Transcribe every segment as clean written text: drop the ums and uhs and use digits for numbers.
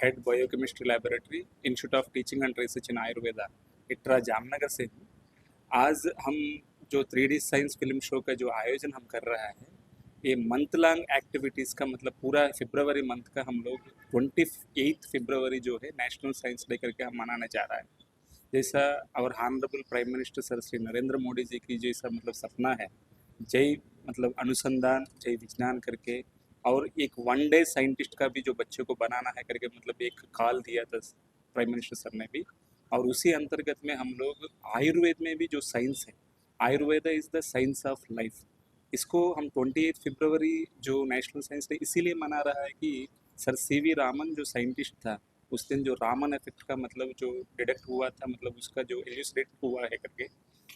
Head biochemistry laboratory institute of teaching and research in Ayurveda ITRA Jamnagar से हूँ। आज हम जो 3D साइंस फिल्म शो का जो आयोजन हम कर रहा है, ये मंथ लॉन्ग एक्टिविटीज़ का मतलब पूरा फरवरी मंथ का हम लोग 28 फरवरी जो है नेशनल साइंस डे करके हम मनाने जा रहा है। जैसा और honourable prime minister sir Shri Narendra Modi ji की जैसा मतलब सपना है, जय मतलब अनुसंधान जय विज्ञान करके, और एक वन डे साइंटिस्ट का भी जो बच्चे को बनाना है करके मतलब एक कॉल दिया था प्राइम मिनिस्टर सर ने भी। और उसी अंतर्गत में हम लोग आयुर्वेद में भी जो साइंस है, Ayurveda is the science of life, इसको हम 28 फरवरी जो नेशनल साइंस डे इसीलिए मना रहा है कि सर सीवी रामन जो साइंटिस्ट था, उस दिन जो रामन इफेक्ट का मतलब जो डिटेक्ट हुआ था, मतलब उसका जो इल्यूस्ट्रेट हुआ है करके,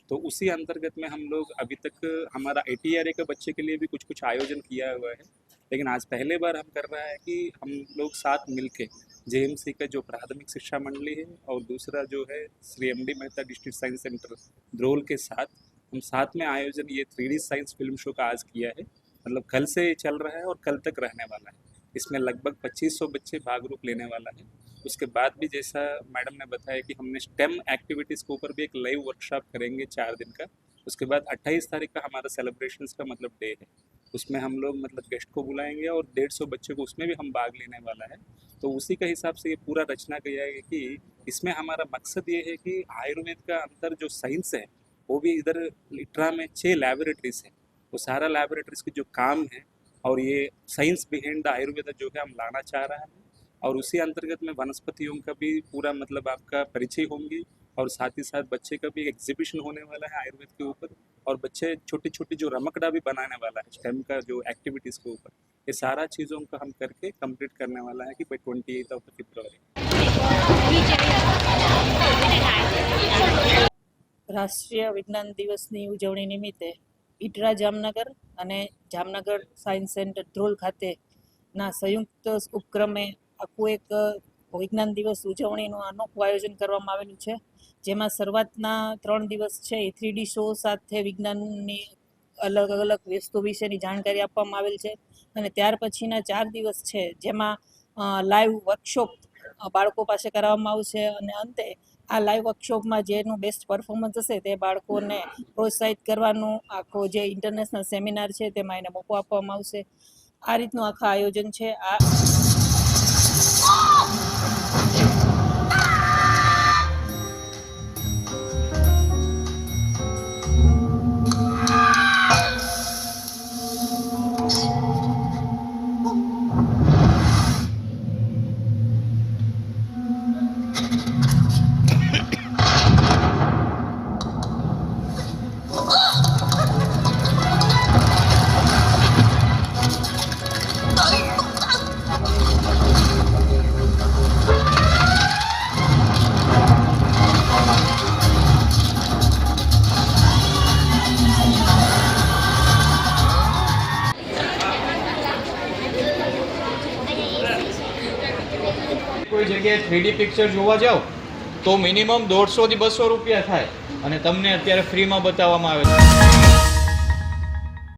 तो उसी अंतर्गत में हम लोग अभी तक हमारा ATRA के बच्चे के लिए भी कुछ कुछ आयोजन किया हुआ है। लेकिन आज पहले बार हम कर रहा है कि हम लोग साथ मिलके JMC का जो प्राथमिक शिक्षा मंडली है और दूसरा जो है Shri MD Mehta district science centre Dhrol के साथ हम साथ में आयोजन ये 3D साइंस फिल्म शो का आज किया है। मतलब कल से ये चल रहा है और कल तक रहने वाला है। इसमें लगभग 2500 बच्चे भाग रूप लेने वाला है। उसके बाद भी जैसा मैडम ने बताया कि हमने स्टेम एक्टिविटीज़ के ऊपर भी एक लाइव वर्कशॉप करेंगे 4 दिन का। उसके बाद 28 तारीख का हमारा सेलिब्रेशंस का मतलब डे है, उसमें हम लोग मतलब गेस्ट को बुलाएंगे और 150 बच्चों को उसमें भी हम भाग लेने वाला है। तो उसी के हिसाब से ये पूरा रचना किया है कि इसमें हमारा मकसद ये है कि आयुर्वेद का अंदर जो साइंस है वो भी इधर इटरा में 6 लैबोरेटरीज है, वो सारा लैबोरेटरीज के जो काम है और ये साइंस बिहाइंड द आयुर्वेदा जो है हम लाना चाह रहा है। और उसी अंतर्गत में वनस्पतियों का भी पूरा मतलब आपका परिचय होंगी, और साथ ही साथ बच्चे का भी एग्जीबिशन होने वाला है आयुर्वेद के ऊपर, और बच्चे छोटी छोटी जो रमकड़ा भी बनाने वाला है स्टेम का जो एक्टिविटीज़ के ऊपर, ये सारा चीज़ों का हम करके कंप्लीट करने वाला है कि बाई 28 फरवरी। રાષ્ટ્રીય વિજ્ઞાન દિવસની ઉજવણી નિમિત્તે ઇટરા જામનગર અને જામનગર સાયન્સ સેન્ટર ધ્રોલ ખાતેના સંયુક્ત ઉપક્રમે આખું એક વિજ્ઞાન દિવસ ઉજવણીનું અનોખું આયોજન કરવામાં આવેલું છે, જેમાં શરૂઆતના 3 દિવસ છે એ 3D શો સાથે વિજ્ઞાનની અલગ અલગ વસ્તુ વિશેની જાણકારી આપવામાં આવેલ છે, અને ત્યાર પછીના 4 દિવસ છે જેમાં લાઈવ વર્કશોપ બાળકો પાસે કરાવવામાં આવશે, અને અંતે આ લાઈવ વર્કશોપમાં જેનું બેસ્ટ પરફોર્મન્સ હશે તે બાળકોને પ્રોત્સાહિત કરવાનું આખો જે ઇન્ટરનેશનલ સેમિનાર છે તેમાં એને મોકો આપવામાં આવશે। આ રીતનું આખા આયોજન છે। આ કોઈ જગ્યાએ 3D પિક્ચર જોવા જાઓ તો મિનિમમ 150 થી 200 રૂપિયા થાય, અને તમને અત્યારે ફ્રીમાં બતાવવામાં આવે છે।